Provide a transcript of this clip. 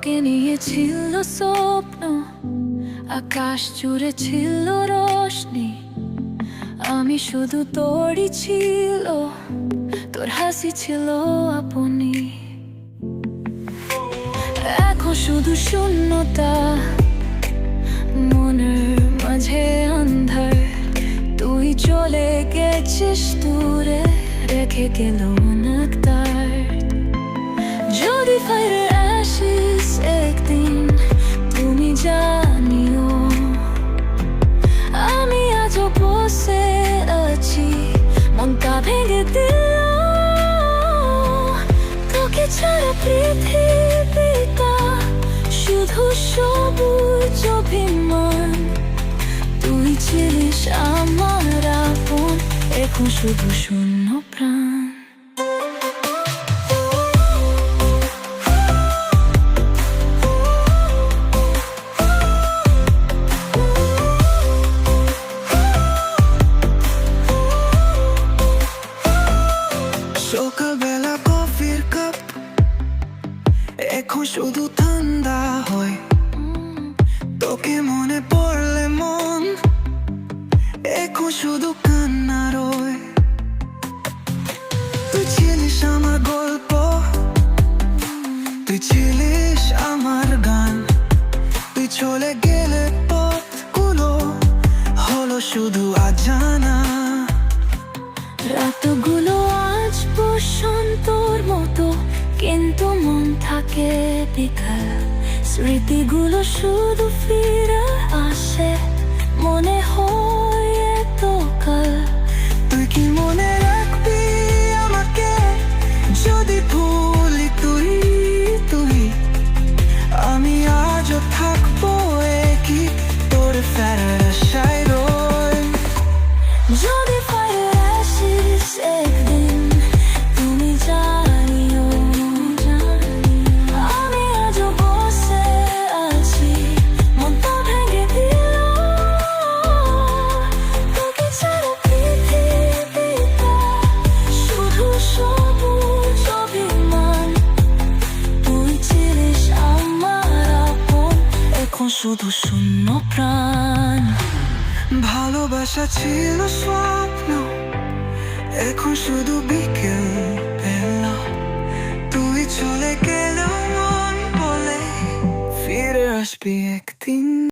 তোকে নিয়ে ছিল স্বপ্ন, আকাশ জুড়ে ছিল রোশনি। আমি শুধু তোরই ছিল, তোর হাসি ছিল আপনি। এখন শুধু শূন্যতা, মনের মাঝে আন্ধার। তুই চলে গেছিস দূরে, রেখে গেল অনেক তার। যদি ফিরে আসিস একদিন, তুমি জানিও আমি আজও বসে আছি, মনটা ভেঙে দিল। তোকে ছাড়া পৃথিবীটা শুধু সবুজ অভিমান। তুই ছিলিস আমার আপন, এখন শুধু শূন্য প্রাণ। সকালবেলা কফির কাপ এখন শুধু ঠান্ডা হয়। তোকে মনে পড়লে মন এখন শুধু কান্না রয়। তুই ছিলিস আমার গল্প, তুই ছিলিস আমার গান। তুই চলে গেলে পথগুলো হলো শুধু অজানা। রাতগুলো আজ বসন্তর মতো, কিন্তু মন থাকে বিকাল। স্মৃতিগুলো শুধু ফিরে আসে, মনে হয় এতো কাল। তুই কি মনে রাখবি আমাকে যদি ভুলি তুই? আমি আজও থাকবো একই তোর ফেরার আশায় রই। যদি ফিরে আসিস একদিন, তুমি জানিও আমি আজও বসে আছি, মনটা ভেঙে দিল। তোকে ছাড়া পৃথিবীটা শুধু সবুজ অভিমান। তুই ছিলিস আমার আপন, এখন শুধু শূন্য প্রাণ। ভালোবাসা ছিল স্বপ্ন, এখন শুধু বিকেল বেলা। তুই চলে গেলেও মন বলে ফিরে আসবি একদিন।